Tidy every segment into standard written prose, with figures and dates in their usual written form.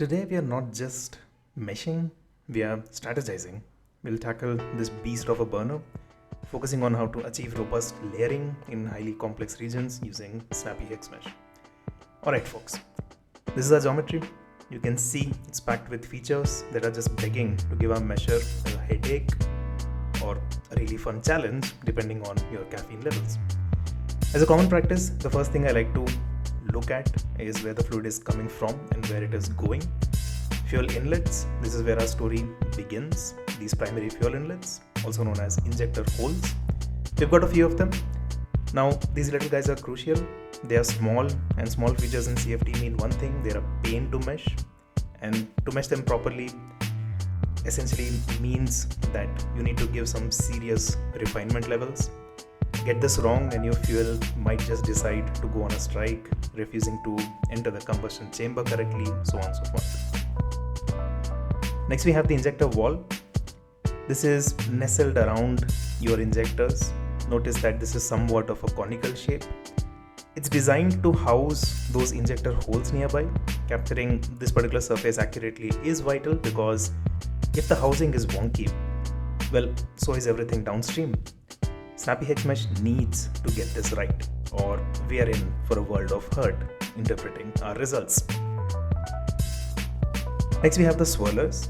Today we are not just meshing, we are strategizing. We'll tackle this beast of a burner, focusing on how to achieve robust layering in highly complex regions using snappyHexMesh. Alright folks, this is our geometry. You can see it's packed with features that are just begging to give our mesher a headache or a really fun challenge depending on your caffeine levels. As a common practice, the first thing I like to look at is where the fluid is coming from and where it is going. Fuel inlets, this is where our story begins. These primary fuel inlets, also known as injector holes. We've got a few of them. Now, these little guys are crucial. They are small, and small features in CFD mean one thing: they're a pain to mesh. And to mesh them properly essentially means that you need to give some serious refinement levels. Get this wrong and your fuel might just decide to go on a strike, refusing to enter the combustion chamber correctly, so on and so forth. Next we have the injector wall. This is nestled around your injectors. Notice that this is somewhat of a conical shape. It's designed to house those injector holes nearby. Capturing this particular surface accurately is vital because if the housing is wonky, well, so is everything downstream. snappyHexMesh needs to get this right, or we are in for a world of hurt interpreting our results. Next we have the swirlers.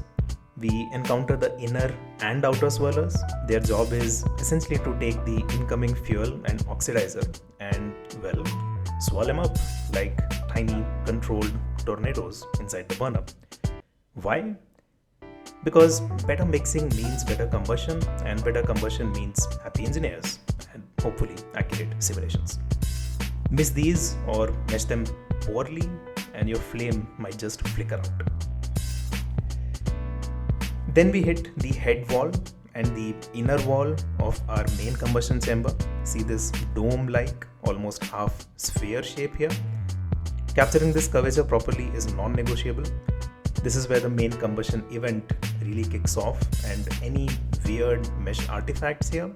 We encounter the inner and outer swirlers. Their job is essentially to take the incoming fuel and oxidizer and, well, swirl them up like tiny controlled tornadoes inside the burner. Why? Because better mixing means better combustion, and better combustion means happy engineers and hopefully accurate simulations. Miss these or mesh them poorly and your flame might just flicker out. Then we hit the head wall and the inner wall of our main combustion chamber. See this dome-like, almost half sphere shape here? Capturing this curvature properly is non-negotiable. This is where the main combustion event really kicks off, and any weird mesh artifacts here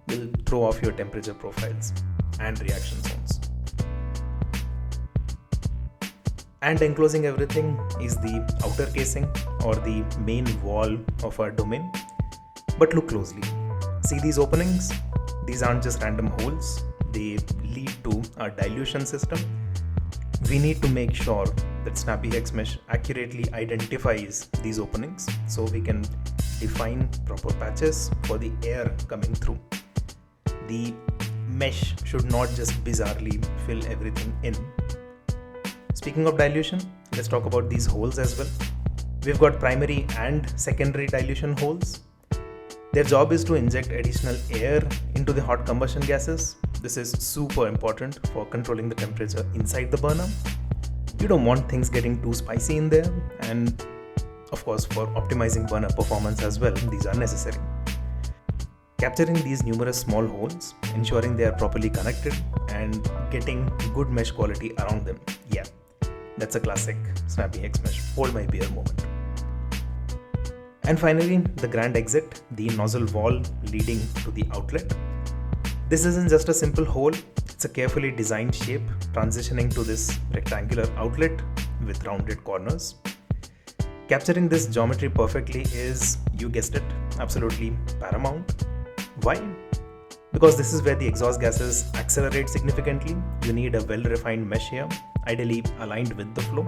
will throw off your temperature profiles and reaction zones. And enclosing everything is the outer casing or the main wall of our domain. But look closely. See these openings? These aren't just random holes. They lead to our dilution system. We need to make sure that snappyHexMesh accurately identifies these openings so we can define proper patches for the air coming through. The mesh should not just bizarrely fill everything in. Speaking of dilution, let's talk about these holes as well. We've got primary and secondary dilution holes. Their job is to inject additional air into the hot combustion gases. This is super important for controlling the temperature inside the burner. You don't want things getting too spicy in there, and of course for optimizing burner performance as well, these are necessary. Capturing these numerous small holes, ensuring they are properly connected and getting good mesh quality around them. Yeah, that's a classic snappyHexMesh hold my beer moment. And finally, the grand exit, the nozzle wall leading to the outlet. This isn't just a simple hole, it's a carefully designed shape transitioning to this rectangular outlet with rounded corners. Capturing this geometry perfectly is, you guessed it, absolutely paramount. Why? Because this is where the exhaust gases accelerate significantly. You need a well-refined mesh here, ideally aligned with the flow,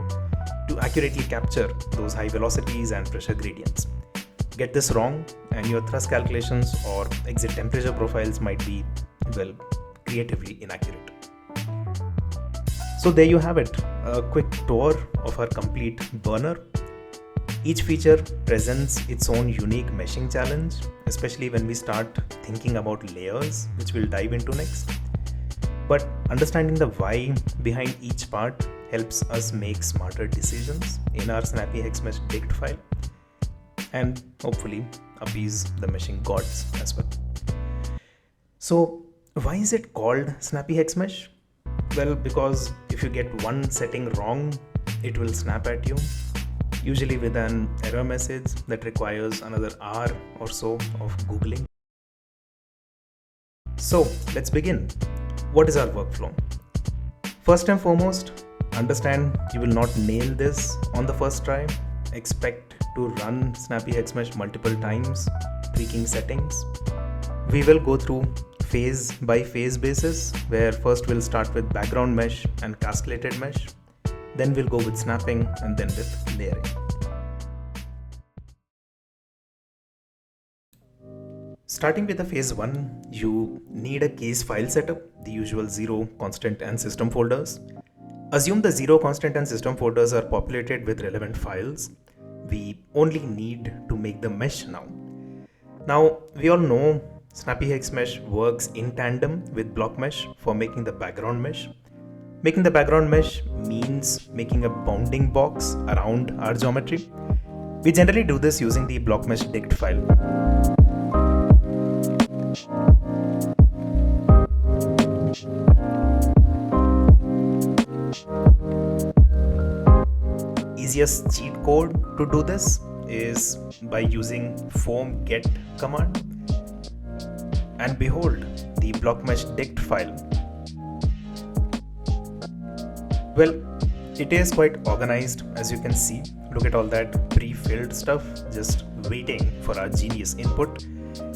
to accurately capture those high velocities and pressure gradients. Get this wrong and your thrust calculations or exit temperature profiles might be, well, creatively inaccurate. So there you have it, a quick tour of our complete burner. Each feature presents its own unique meshing challenge, especially when we start thinking about layers, which we'll dive into next. But understanding the why behind each part helps us make smarter decisions in our snappyHexMesh baked file, and hopefully appease the meshing gods as well. So why is it called snappyHexMesh? Well, because if you get one setting wrong, it will snap at you, usually with an error message that requires another hour or so of Googling. So let's begin. What is our workflow? First and foremost, Understand you will not nail this on the first try. Expect to run snappyHexMesh multiple times, tweaking settings. We will go through phase by phase basis, where first we'll start with background mesh and castellated mesh, then we'll go with snapping, and then with layering. Starting with the phase 1, you need a case file setup, the usual 0, constant and system folders. Assume the 0, constant and system folders are populated with relevant files. We only need to make the mesh now. Now, we all know snappyHexMesh works in tandem with block mesh for making the background mesh. Making the background mesh means making a bounding box around our geometry. We generally do this using the block mesh dict file. Easiest cheat code to do this is by using foam get command, and behold the block mesh dict file. Well, it is quite organized, as you can see. Look at all that pre-filled stuff just waiting for our genius input.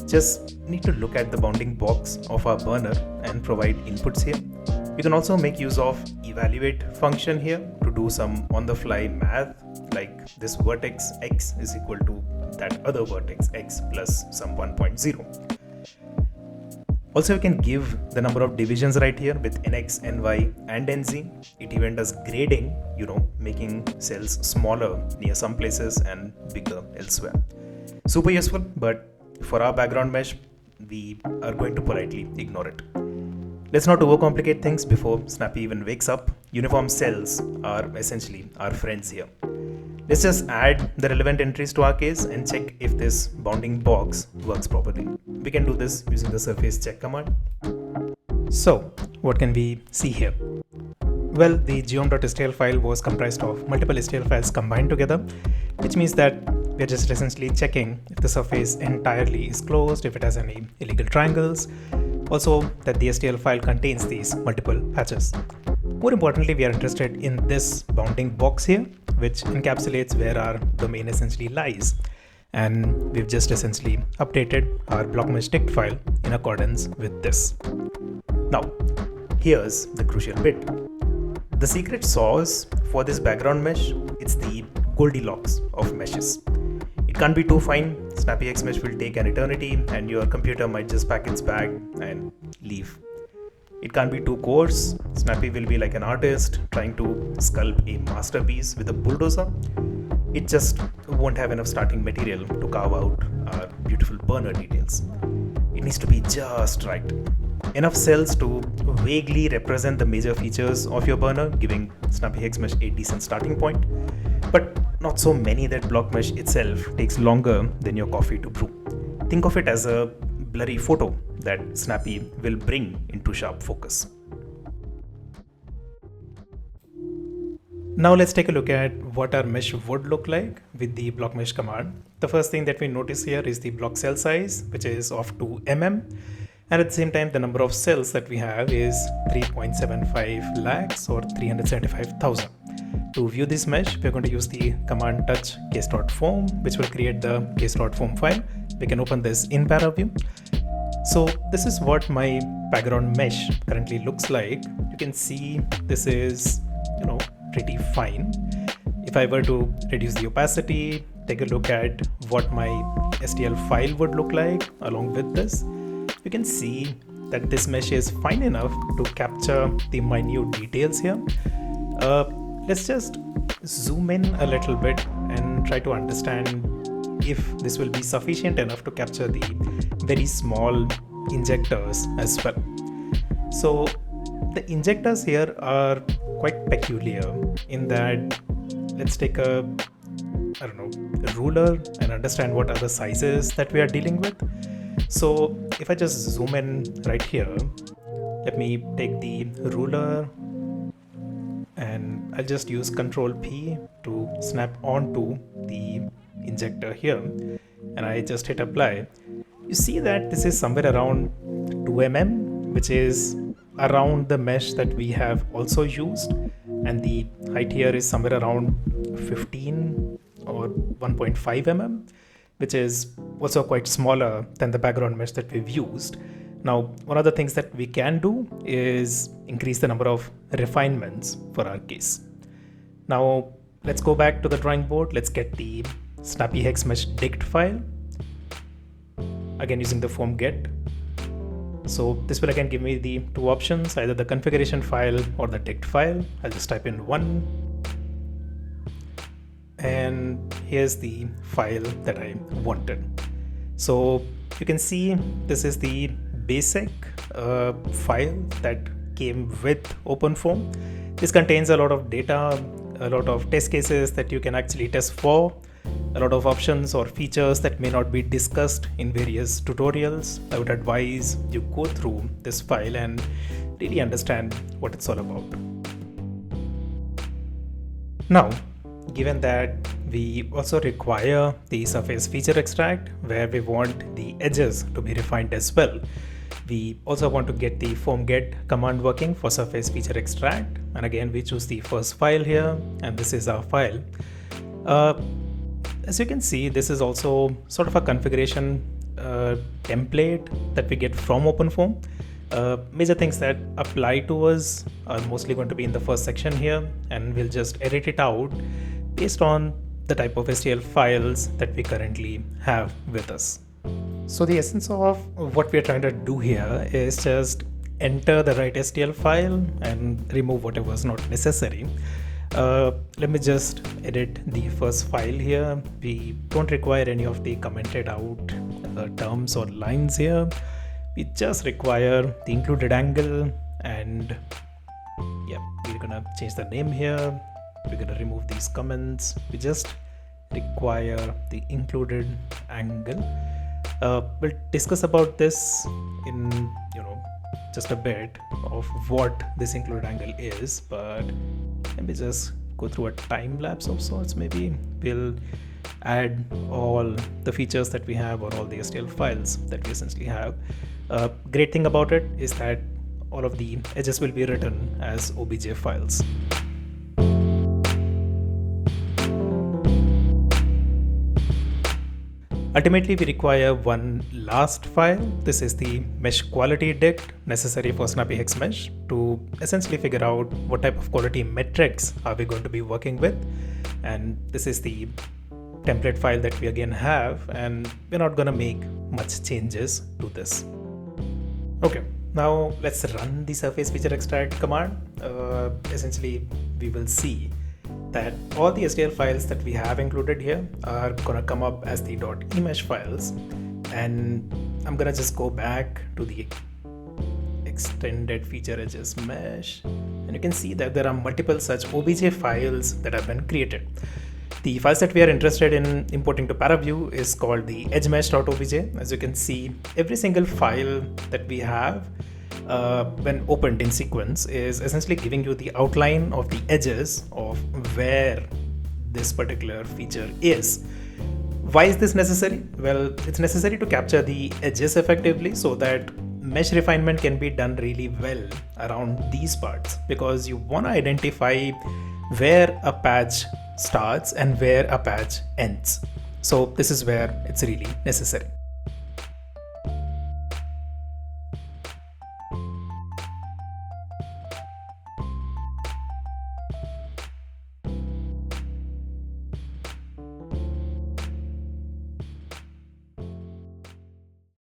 Just need to look at the bounding box of our burner and provide inputs here. You can also make use of evaluate function here to do some on-the-fly math, like this vertex x is equal to that other vertex x plus some 1.0. Also, you can give the number of divisions right here with nx, ny and nz. It even does grading, making cells smaller near some places and bigger elsewhere. Super useful, but for our background mesh, we are going to politely ignore it. Let's not overcomplicate things before Snappy even wakes up. Uniform cells are essentially our friends here. Let's just add the relevant entries to our case and check if this bounding box works properly. We can do this using the surface check command. So, what can we see here? Well, the geom.stl file was comprised of multiple stl files combined together, which means that we're just essentially checking if the surface entirely is closed, if it has any illegal triangles, also that the stl file contains these multiple patches. More importantly, we are interested in this bounding box here, which encapsulates where our domain essentially lies. And we've just essentially updated our block mesh dict file in accordance with this. Now, here's the crucial bit. The secret sauce for this background mesh, it's the Goldilocks of meshes. It can't be too fine. snappyHexMesh will take an eternity and your computer might just pack its bag and leave. It can't be too coarse. Snappy will be like an artist trying to sculpt a masterpiece with a bulldozer. It just won't have enough starting material to carve out our beautiful burner details. It needs to be just right. Enough cells to vaguely represent the major features of your burner, giving snappyHexMesh a decent starting point, but not so many that block mesh itself takes longer than your coffee to brew. Think of it as a blurry photo that Snappy will bring into sharp focus. Now let's take a look at what our mesh would look like with the block mesh command. The first thing that we notice here is the block cell size, which is of 2 mm. And at the same time, the number of cells that we have is 3.75 lakhs or 375,000. To view this mesh, we're going to use the command touch case.foam, which will create the case.foam file. We can open this in ParaView. So this is what my background mesh currently looks like. You can see this is, pretty fine. If I were to reduce the opacity, take a look at what my STL file would look like along with this, you can see that this mesh is fine enough to capture the minute details here. Let's just zoom in a little bit and try to understand if this will be sufficient enough to capture the very small injectors as well. So the injectors here are quite peculiar in that, let's take a ruler and understand what are the sizes that we are dealing with. So if I just zoom in right here, let me take the ruler and I'll just use Ctrl P to snap onto the injector here, and I just hit apply. You see that this is somewhere around 2 mm, which is around the mesh that we have also used. and the height here is somewhere around 15 or 1.5 mm, which is also quite smaller than the background mesh that we've used. Now, one of the things that we can do is increase the number of refinements for our case. Now, let's go back to the drawing board. Let's get the snappyHexMesh dict file, again using the form get. So this will again give me the two options, either the configuration file or the dict file. I'll just type in one, and here's the file that I wanted. So you can see this is the basic file that came with OpenFOAM. This contains a lot of data, a lot of test cases that you can actually test for, a lot of options or features that may not be discussed in various tutorials. I would advise you go through this file and really understand what it's all about. Now, given that we also require the surfaceFeatureExtract, where we want the edges to be refined as well, we also want to get the formGet command working for surfaceFeatureExtract. And again, we choose the first file here, and this is our file. As you can see, this is also sort of a configuration template that we get from OpenFOAM. Major things that apply to us are mostly going to be in the first section here, and we'll just edit it out based on the type of STL files that we currently have with us. So the essence of what we're trying to do here is just enter the right STL file and remove whatever is not necessary. Let me just edit the first file here. We don't require any of the commented out terms or lines here. We just require the included angle, and yeah, we're gonna change the name here. We're gonna remove these comments. We just require the included angle. We'll discuss about this in just a bit of what this included angle is, but let me just go through a time lapse of sorts. Maybe we'll add all the features that we have, or all the STL files that we essentially have. Great thing about it is that all of the edges will be written as OBJ files. Ultimately, we require one last file. This is the mesh quality dict necessary for snappyHexMesh to essentially figure out what type of quality metrics are we going to be working with. And this is the template file that we again have, and we're not going to make much changes to this. Okay, now let's run the surfaceFeatureExtract command. Essentially, we will see that all the STL files that we have included here are gonna come up as the .emesh files, and I'm gonna just go back to the extended feature edges mesh, and you can see that there are multiple such OBJ files that have been created. The files that we are interested in importing to ParaView is called the edgemesh.obj. As you can see, every single file that we have when opened in sequence is essentially giving you the outline of the edges of where this particular feature is. Why is this necessary? Well, it's necessary to capture the edges effectively so that mesh refinement can be done really well around these parts, because you want to identify where a patch starts and where a patch ends. So this is where it's really necessary.